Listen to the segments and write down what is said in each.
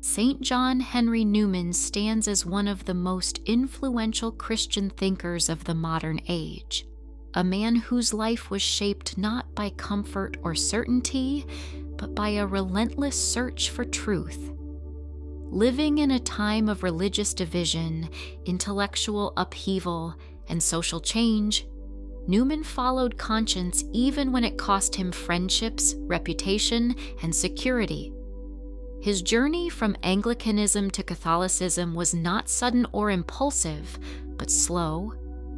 Saint John Henry Newman stands as one of the most influential Christian thinkers of the modern age, a man whose life was shaped not by comfort or certainty, but by a relentless search for truth. Living in a time of religious division, intellectual upheaval, and social change, Newman followed conscience even when it cost him friendships, reputation, and security. His journey from Anglicanism to Catholicism was not sudden or impulsive, but slow,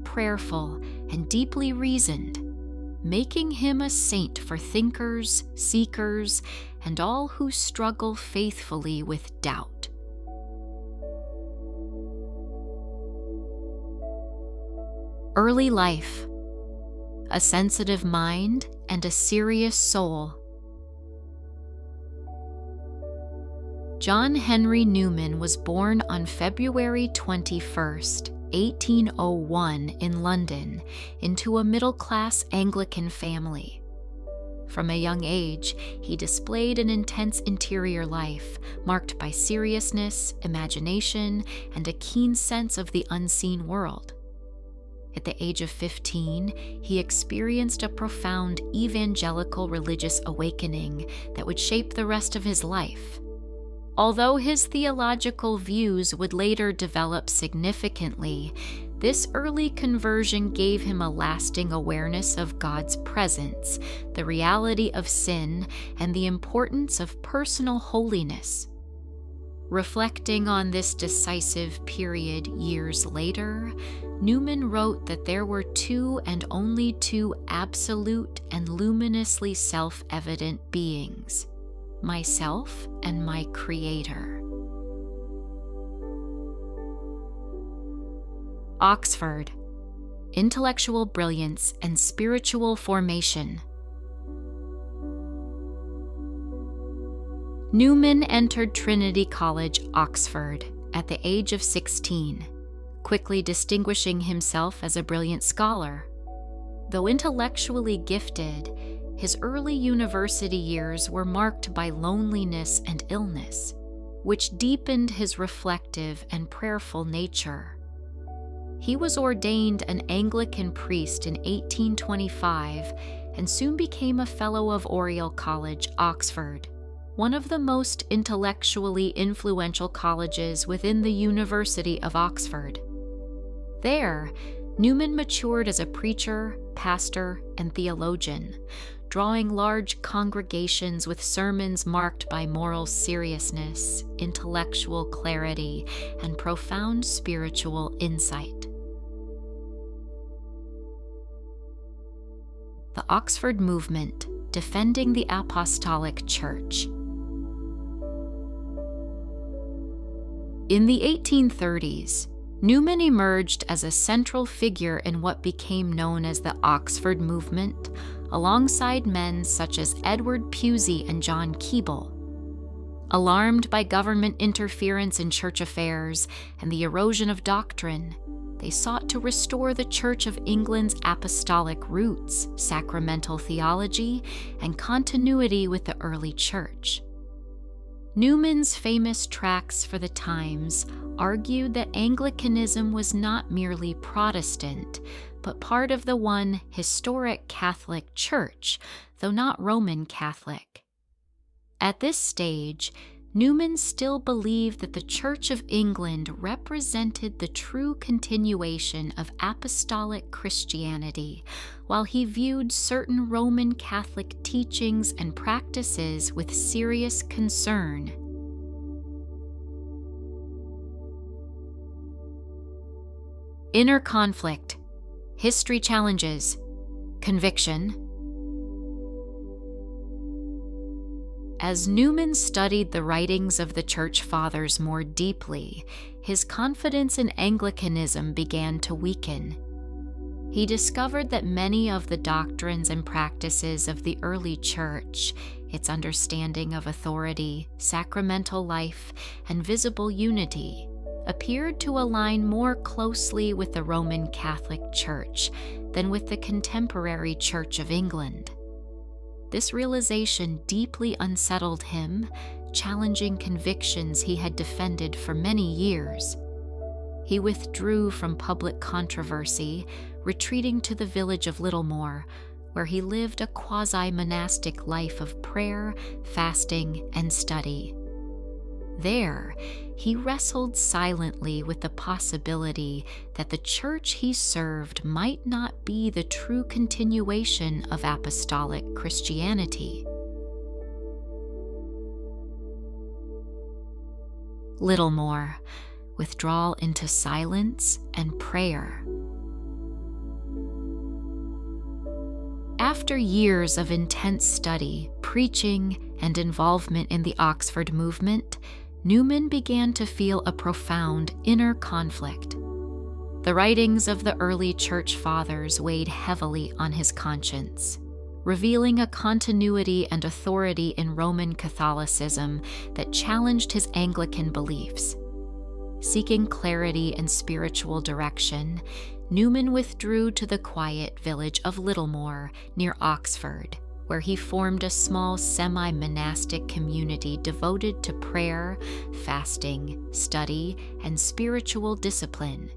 prayerful, and deeply reasoned, making him a saint for thinkers, seekers, and all who struggle faithfully with doubt. Early life: a sensitive mind and a serious soul. John Henry Newman was born on February 21st, 1801 in London, into a middle-class Anglican family. From a young age, he displayed an intense interior life, marked by seriousness, imagination, and a keen sense of the unseen world. At the age of 15, he experienced a profound evangelical religious awakening that would shape the rest of his life. Although his theological views would later develop significantly, this early conversion gave him a lasting awareness of God's presence, the reality of sin, and the importance of personal holiness. Reflecting on this decisive period years later, Newman wrote that there were two and only two absolute and luminously self-evident beings: myself and my Creator. Oxford: intellectual brilliance and spiritual formation. Newman entered Trinity College, Oxford, at the age of 16, quickly distinguishing himself as a brilliant scholar. Though intellectually gifted, his early university years were marked by loneliness and illness, which deepened his reflective and prayerful nature. He was ordained an Anglican priest in 1825 and soon became a Fellow of Oriel College, Oxford, one of the most intellectually influential colleges within the University of Oxford. There, Newman matured as a preacher, pastor, and theologian, drawing large congregations with sermons marked by moral seriousness, intellectual clarity, and profound spiritual insight. The Oxford Movement, defending the Apostolic Church. In the 1830s, Newman emerged as a central figure in what became known as the Oxford Movement, alongside men such as Edward Pusey and John Keble. Alarmed by government interference in church affairs and the erosion of doctrine, they sought to restore the Church of England's apostolic roots, sacramental theology, and continuity with the early church. Newman's famous tracts for the Times argued that Anglicanism was not merely Protestant, but part of the one historic Catholic Church, though not Roman Catholic. At this stage, Newman still believed that the Church of England represented the true continuation of apostolic Christianity, while he viewed certain Roman Catholic teachings and practices with serious concern. Inner conflict, history challenges, conviction. As Newman studied the writings of the Church Fathers more deeply, his confidence in Anglicanism began to weaken. He discovered that many of the doctrines and practices of the early Church, its understanding of authority, sacramental life, and visible unity, appeared to align more closely with the Roman Catholic Church than with the contemporary Church of England. This realization deeply unsettled him, challenging convictions he had defended for many years. He withdrew from public controversy, retreating to the village of Littlemore, where he lived a quasi-monastic life of prayer, fasting, and study. There, he wrestled silently with the possibility that the church he served might not be the true continuation of apostolic Christianity. Littlemore, withdrawal into silence and prayer. After years of intense study, preaching, and involvement in the Oxford movement, Newman began to feel a profound inner conflict. The writings of the early church fathers weighed heavily on his conscience, revealing a continuity and authority in Roman Catholicism that challenged his Anglican beliefs. Seeking clarity and spiritual direction, Newman withdrew to the quiet village of Littlemore near Oxford, where he formed a small semi-monastic community devoted to prayer, fasting, study, and spiritual discipline.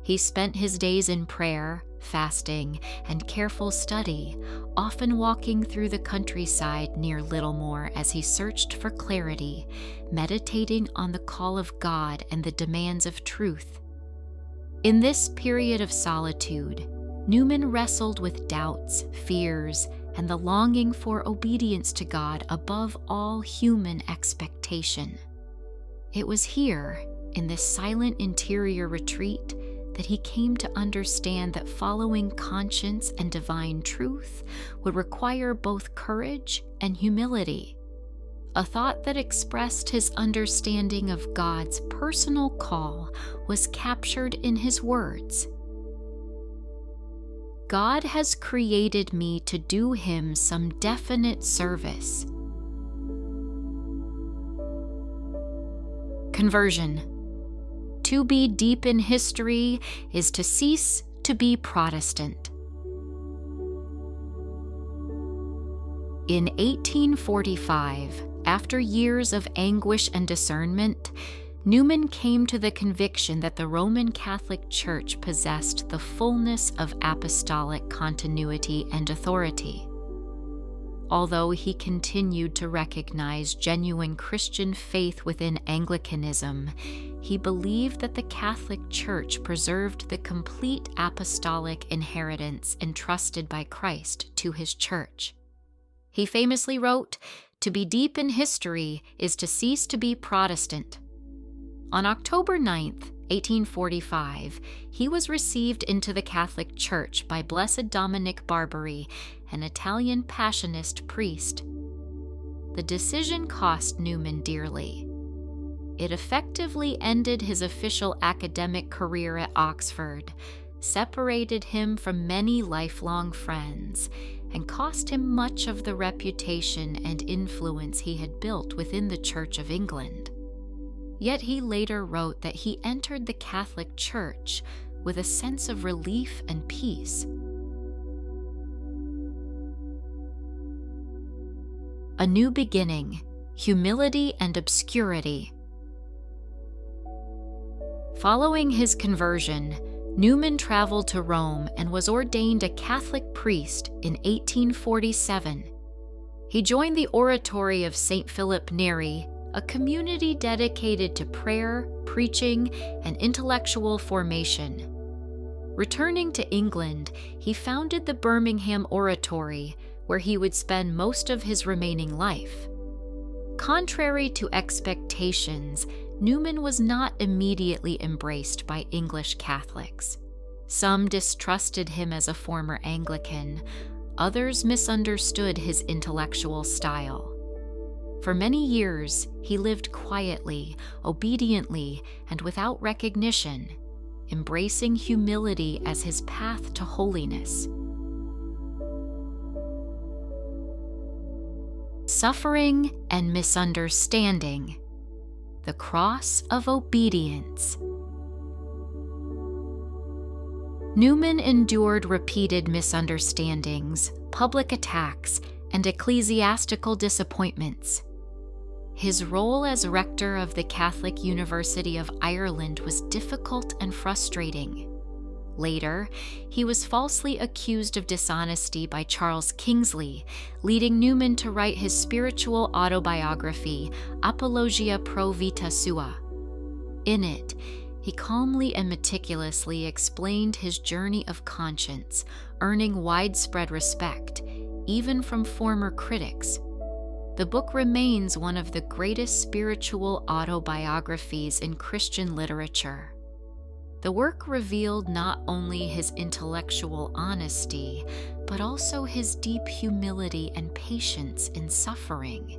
He spent his days in prayer, fasting, and careful study, often walking through the countryside near Littlemore as he searched for clarity, meditating on the call of God and the demands of truth. In this period of solitude, Newman wrestled with doubts, fears, and the longing for obedience to God above all human expectation. It was here, in this silent interior retreat, that he came to understand that following conscience and divine truth would require both courage and humility, a thought that expressed his understanding of God's personal call was captured in his words. God has created me to do him some definite service. Conversion. To be deep in history is to cease to be Protestant. In 1845, after years of anguish and discernment, Newman came to the conviction that the Roman Catholic Church possessed the fullness of apostolic continuity and authority. Although he continued to recognize genuine Christian faith within Anglicanism, he believed that the Catholic Church preserved the complete apostolic inheritance entrusted by Christ to his Church. He famously wrote, "To be deep in history is to cease to be Protestant." On October 9th, 1845, he was received into the Catholic Church by Blessed Dominic Barbary, an Italian Passionist priest. The decision cost Newman dearly. It effectively ended his official academic career at Oxford, separated him from many lifelong friends, and cost him much of the reputation and influence he had built within the Church of England. Yet he later wrote that he entered the Catholic Church with a sense of relief and peace. A new beginning, humility and obscurity. Following his conversion, Newman traveled to Rome and was ordained a Catholic priest in 1847. He joined the oratory of St. Philip Neri, a community dedicated to prayer, preaching, and intellectual formation. Returning to England, he founded the Birmingham Oratory, where he would spend most of his remaining life. Contrary to expectations, Newman was not immediately embraced by English Catholics. Some distrusted him as a former Anglican, others misunderstood his intellectual style. For many years, he lived quietly, obediently, and without recognition, embracing humility as his path to holiness. Suffering and misunderstanding. The cross of obedience. Newman endured repeated misunderstandings, public attacks, and ecclesiastical disappointments. His role as rector of the Catholic University of Ireland was difficult and frustrating. Later, he was falsely accused of dishonesty by Charles Kingsley, leading Newman to write his spiritual autobiography, Apologia pro vita sua. In it, he calmly and meticulously explained his journey of conscience, earning widespread respect, even from former critics. The book remains one of the greatest spiritual autobiographies in Christian literature. The work revealed not only his intellectual honesty, but also his deep humility and patience in suffering.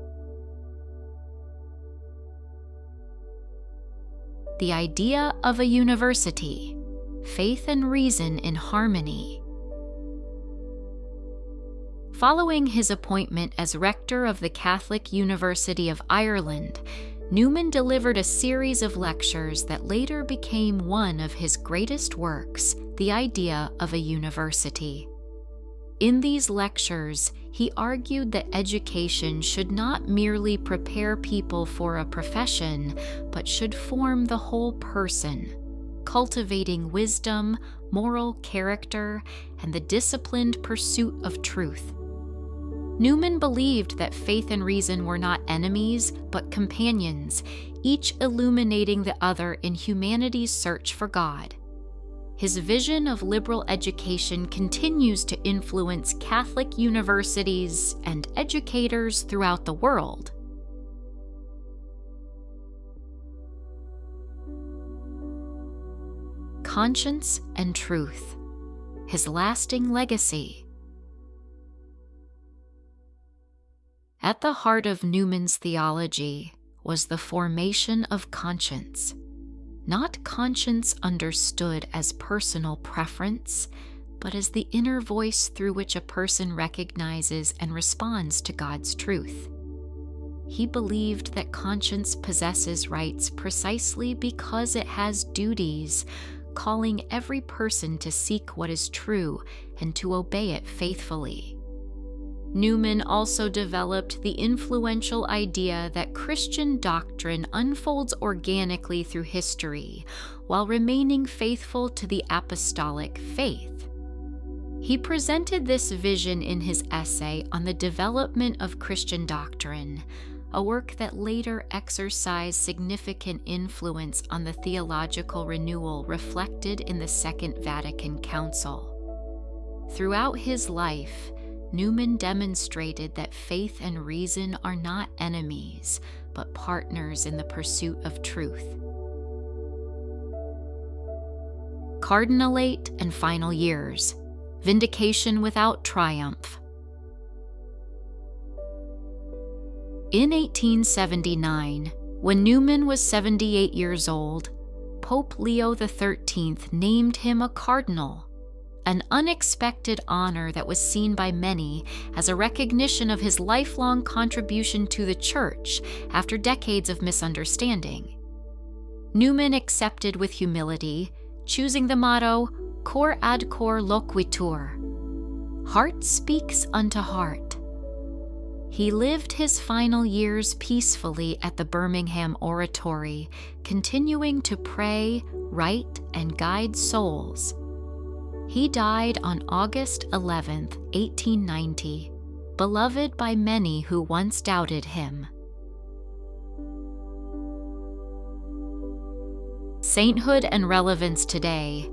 The idea of a university, faith and reason in harmony. Following his appointment as rector of the Catholic University of Ireland, Newman delivered a series of lectures that later became one of his greatest works, The Idea of a University. In these lectures, he argued that education should not merely prepare people for a profession, but should form the whole person, cultivating wisdom, moral character, and the disciplined pursuit of truth. Newman believed that faith and reason were not enemies, but companions, each illuminating the other in humanity's search for God. His vision of liberal education continues to influence Catholic universities and educators throughout the world. Conscience and truth, his lasting legacy. At the heart of Newman's theology was the formation of conscience, not conscience understood as personal preference, but as the inner voice through which a person recognizes and responds to God's truth. He believed that conscience possesses rights precisely because it has duties, calling every person to seek what is true and to obey it faithfully. Newman also developed the influential idea that Christian doctrine unfolds organically through history while remaining faithful to the apostolic faith. He presented this vision in his essay on the development of Christian doctrine, a work that later exercised significant influence on the theological renewal reflected in the Second Vatican Council. Throughout his life, Newman demonstrated that faith and reason are not enemies, but partners in the pursuit of truth. Cardinalate and final years, vindication without triumph. In 1879, when Newman was 78 years old, Pope Leo XIII named him a cardinal, an unexpected honor that was seen by many as a recognition of his lifelong contribution to the Church after decades of misunderstanding. Newman accepted with humility, choosing the motto, Cor ad cor loquitur, heart speaks unto heart. He lived his final years peacefully at the Birmingham Oratory, continuing to pray, write, and guide souls. He died on August 11, 1890, beloved by many who once doubted him. Sainthood and relevance today.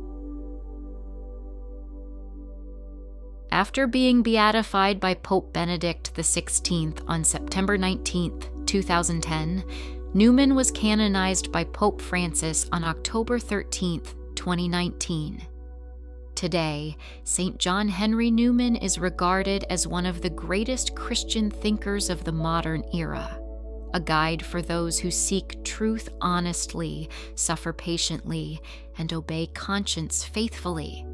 After being beatified by Pope Benedict XVI on September 19, 2010, Newman was canonized by Pope Francis on October 13, 2019. Today, Saint John Henry Newman is regarded as one of the greatest Christian thinkers of the modern era, a guide for those who seek truth honestly, suffer patiently, and obey conscience faithfully.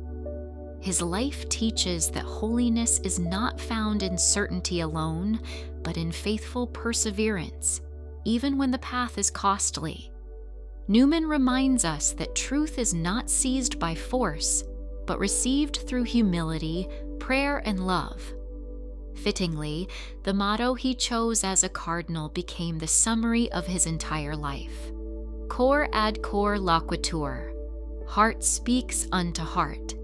His life teaches that holiness is not found in certainty alone, but in faithful perseverance, even when the path is costly. Newman reminds us that truth is not seized by force, but received through humility, prayer, and love. Fittingly, the motto he chose as a cardinal became the summary of his entire life. Cor ad cor loquitur, heart speaks unto heart.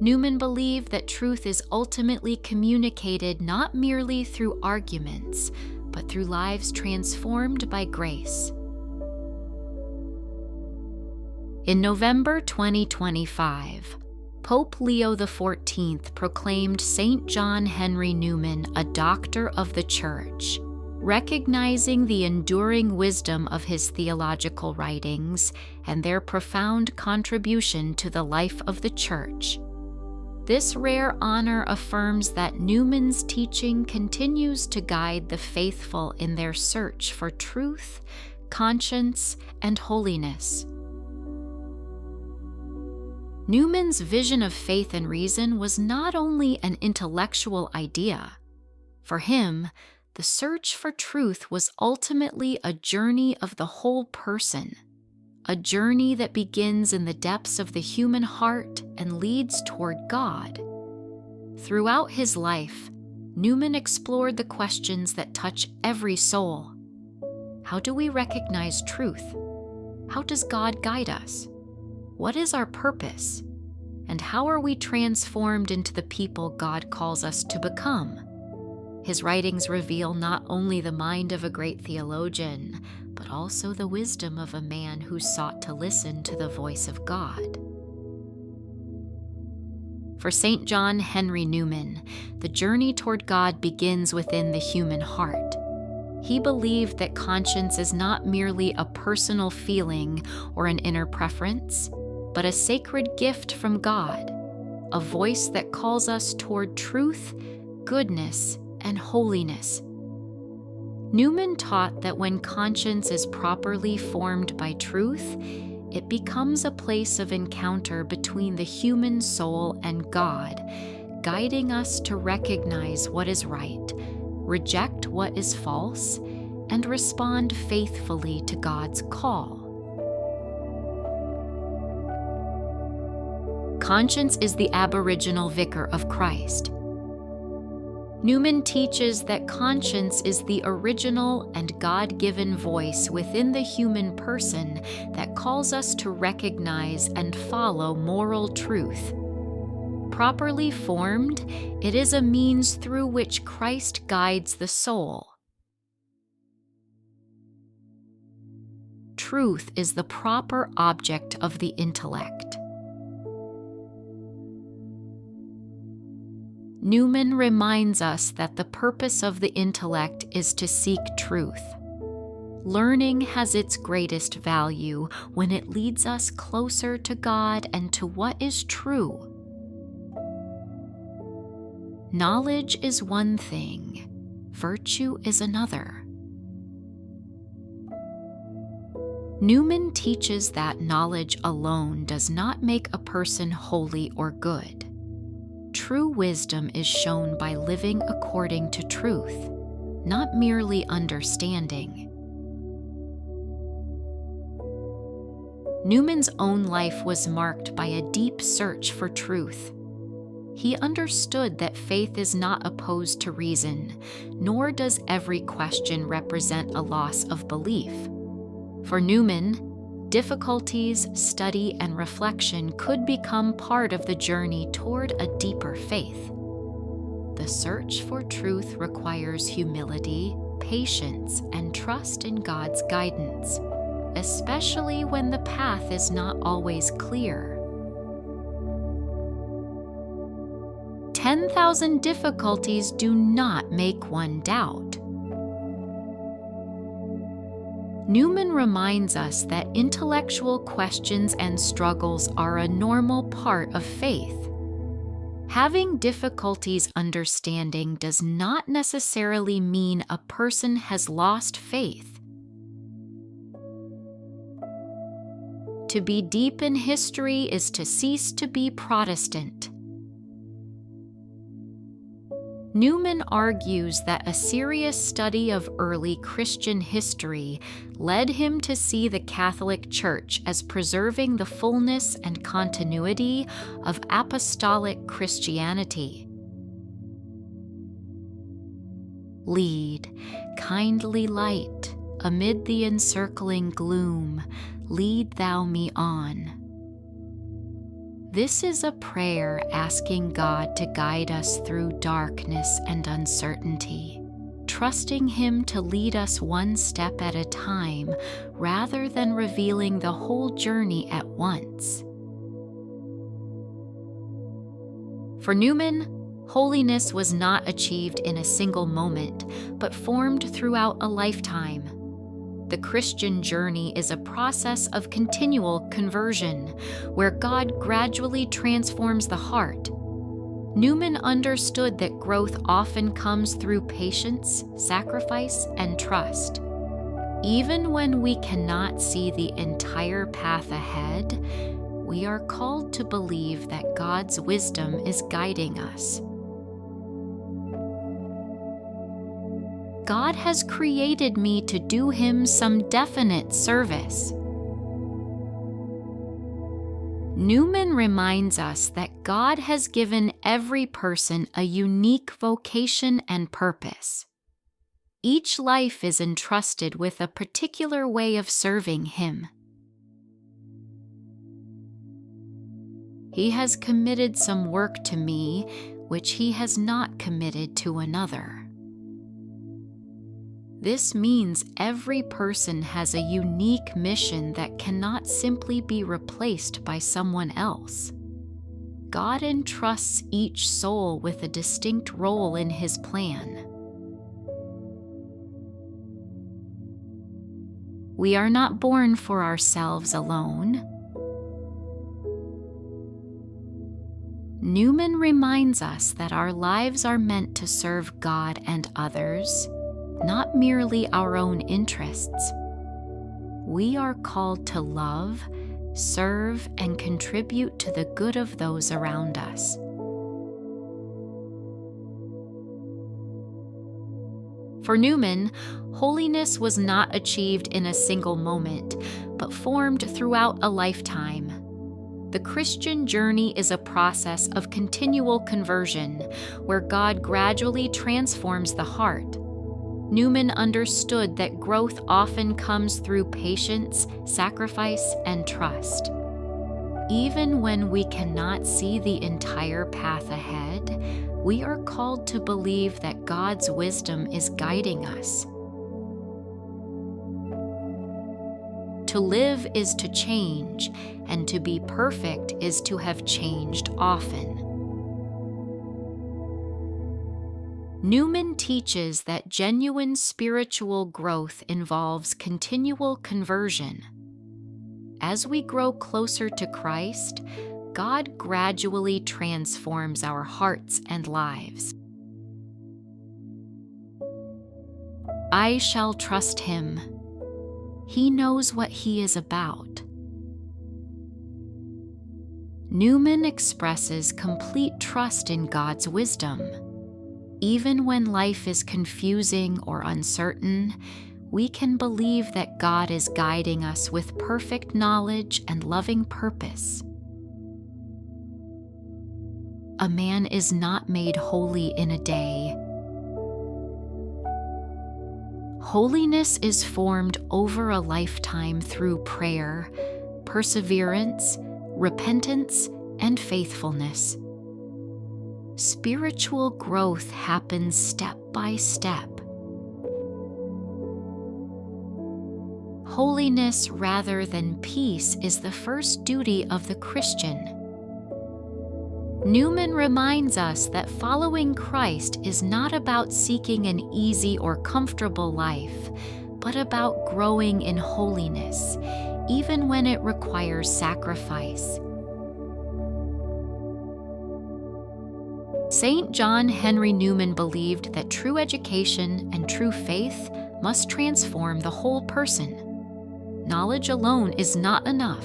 Newman believed that truth is ultimately communicated not merely through arguments, but through lives transformed by grace. In November 2025, Pope Leo XIV proclaimed Saint John Henry Newman a Doctor of the Church, recognizing the enduring wisdom of his theological writings and their profound contribution to the life of the Church. This rare honor affirms that Newman's teaching continues to guide the faithful in their search for truth, conscience, and holiness. Newman's vision of faith and reason was not only an intellectual idea. For him, the search for truth was ultimately a journey of the whole person, a journey that begins in the depths of the human heart and leads toward God. Throughout his life, Newman explored the questions that touch every soul. How do we recognize truth? How does God guide us? What is our purpose? And how are we transformed into the people God calls us to become? His writings reveal not only the mind of a great theologian, but also the wisdom of a man who sought to listen to the voice of God. For Saint John Henry Newman, the journey toward God begins within the human heart. He believed that conscience is not merely a personal feeling or an inner preference, but a sacred gift from God, a voice that calls us toward truth, goodness, and holiness. Newman taught that when conscience is properly formed by truth, it becomes a place of encounter between the human soul and God, guiding us to recognize what is right, reject what is false, and respond faithfully to God's call. Conscience is the aboriginal vicar of Christ. Newman teaches that conscience is the original and God-given voice within the human person that calls us to recognize and follow moral truth. Properly formed, it is a means through which Christ guides the soul. Truth is the proper object of the intellect. Newman reminds us that the purpose of the intellect is to seek truth. Learning has its greatest value when it leads us closer to God and to what is true. Knowledge is one thing, virtue is another. Newman teaches that knowledge alone does not make a person holy or good. True wisdom is shown by living according to truth, not merely understanding. Newman's own life was marked by a deep search for truth. He understood that faith is not opposed to reason, nor does every question represent a loss of belief. For Newman, difficulties, study, and reflection could become part of the journey toward a deeper faith. The search for truth requires humility, patience, and trust in God's guidance, especially when the path is not always clear. 10,000 difficulties do not make one doubt. Newman reminds us that intellectual questions and struggles are a normal part of faith. Having difficulties understanding does not necessarily mean a person has lost faith. To be deep in history is to cease to be Protestant. Newman argues that a serious study of early Christian history led him to see the Catholic Church as preserving the fullness and continuity of apostolic Christianity. Lead, kindly light, amid the encircling gloom, lead thou me on. This is a prayer asking God to guide us through darkness and uncertainty, trusting Him to lead us one step at a time rather than revealing the whole journey at once. For Newman, holiness was not achieved in a single moment, but formed throughout a lifetime. The Christian journey is a process of continual conversion, where God gradually transforms the heart. Newman understood that growth often comes through patience, sacrifice, and trust. Even when we cannot see the entire path ahead, we are called to believe that God's wisdom is guiding us. God has created me to do Him some definite service. Newman reminds us that God has given every person a unique vocation and purpose. Each life is entrusted with a particular way of serving Him. He has committed some work to me, which He has not committed to another. This means every person has a unique mission that cannot simply be replaced by someone else. God entrusts each soul with a distinct role in His plan. We are not born for ourselves alone. Newman reminds us that our lives are meant to serve God and others, not merely our own interests. We are called to love, serve, and contribute to the good of those around us. For Newman, holiness was not achieved in a single moment, but formed throughout a lifetime. The Christian journey is a process of continual conversion, where God gradually transforms the heart. Newman understood that growth often comes through patience, sacrifice, and trust. Even when we cannot see the entire path ahead, we are called to believe that God's wisdom is guiding us. To live is to change, and to be perfect is to have changed often. Newman teaches that genuine spiritual growth involves continual conversion. As we grow closer to Christ, God gradually transforms our hearts and lives. I shall trust Him. He knows what He is about. Newman expresses complete trust in God's wisdom. Even when life is confusing or uncertain, we can believe that God is guiding us with perfect knowledge and loving purpose. A man is not made holy in a day. Holiness is formed over a lifetime through prayer, perseverance, repentance, and faithfulness. Spiritual growth happens step by step. Holiness rather than peace is the first duty of the Christian. Newman reminds us that following Christ is not about seeking an easy or comfortable life, but about growing in holiness, even when it requires sacrifice. Saint John Henry Newman believed that true education and true faith must transform the whole person. Knowledge alone is not enough.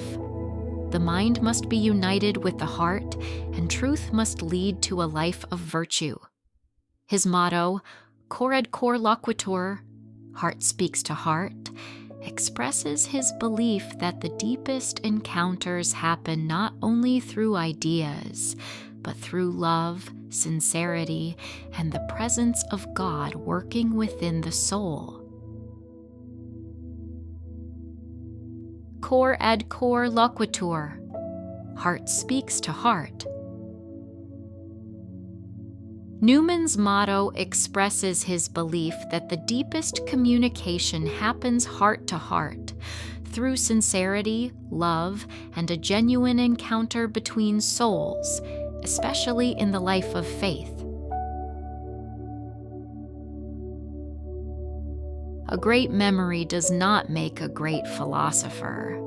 The mind must be united with the heart, and truth must lead to a life of virtue. His motto, Cor ad cor loquitur, heart speaks to heart, expresses his belief that the deepest encounters happen not only through ideas, but through love, sincerity, and the presence of God working within the soul. Cor ad cor loquitur. Heart speaks to heart. Newman's motto expresses his belief that the deepest communication happens heart to heart, through sincerity, love, and a genuine encounter between souls, especially in the life of faith. A great memory does not make a great philosopher.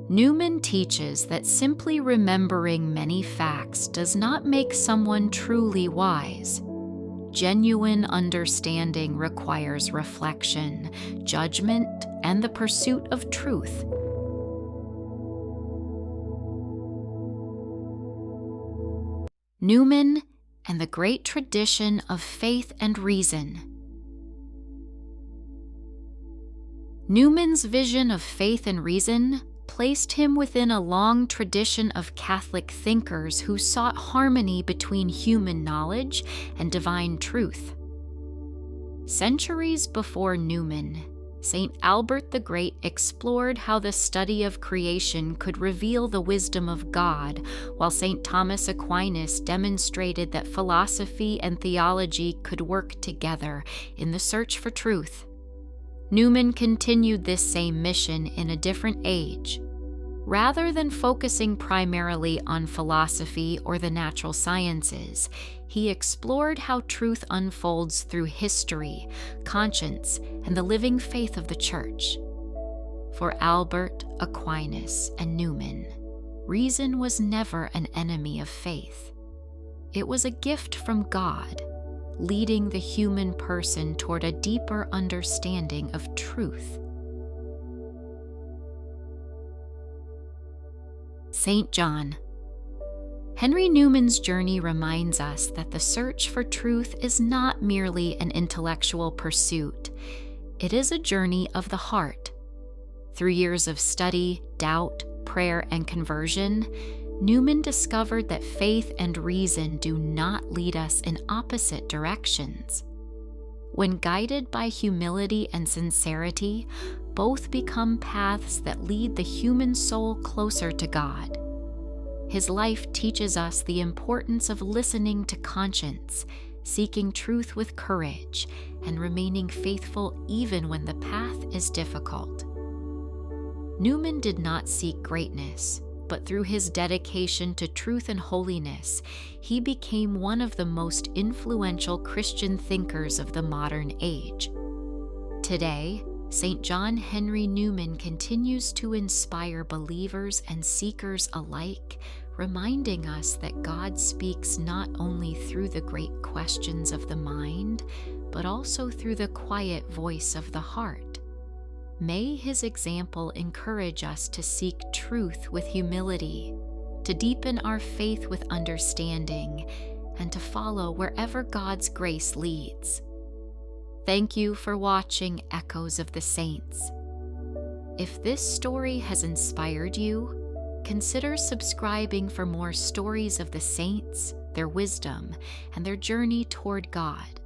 Newman teaches that simply remembering many facts does not make someone truly wise. Genuine understanding requires reflection, judgment, and the pursuit of truth. Newman and the great tradition of faith and reason. Newman's vision of faith and reason placed him within a long tradition of Catholic thinkers who sought harmony between human knowledge and divine truth. Centuries before Newman, St. Albert the Great explored how the study of creation could reveal the wisdom of God, while St. Thomas Aquinas demonstrated that philosophy and theology could work together in the search for truth. Newman continued this same mission in a different age. Rather than focusing primarily on philosophy or the natural sciences, he explored how truth unfolds through history, conscience, and the living faith of the Church. For Albert, Aquinas, and Newman, reason was never an enemy of faith. It was a gift from God, leading the human person toward a deeper understanding of truth. Saint John. Henry Newman's journey reminds us that the search for truth is not merely an intellectual pursuit. It is a journey of the heart. Through years of study, doubt, prayer, and conversion, Newman discovered that faith and reason do not lead us in opposite directions. When guided by humility and sincerity, both become paths that lead the human soul closer to God. His life teaches us the importance of listening to conscience, seeking truth with courage, and remaining faithful even when the path is difficult. Newman did not seek greatness, but through his dedication to truth and holiness, he became one of the most influential Christian thinkers of the modern age. Today, Saint John Henry Newman continues to inspire believers and seekers alike, reminding us that God speaks not only through the great questions of the mind, but also through the quiet voice of the heart. May his example encourage us to seek truth with humility, to deepen our faith with understanding, and to follow wherever God's grace leads. Thank you for watching Echoes of the Saints. If this story has inspired you, consider subscribing for more stories of the saints, their wisdom, and their journey toward God.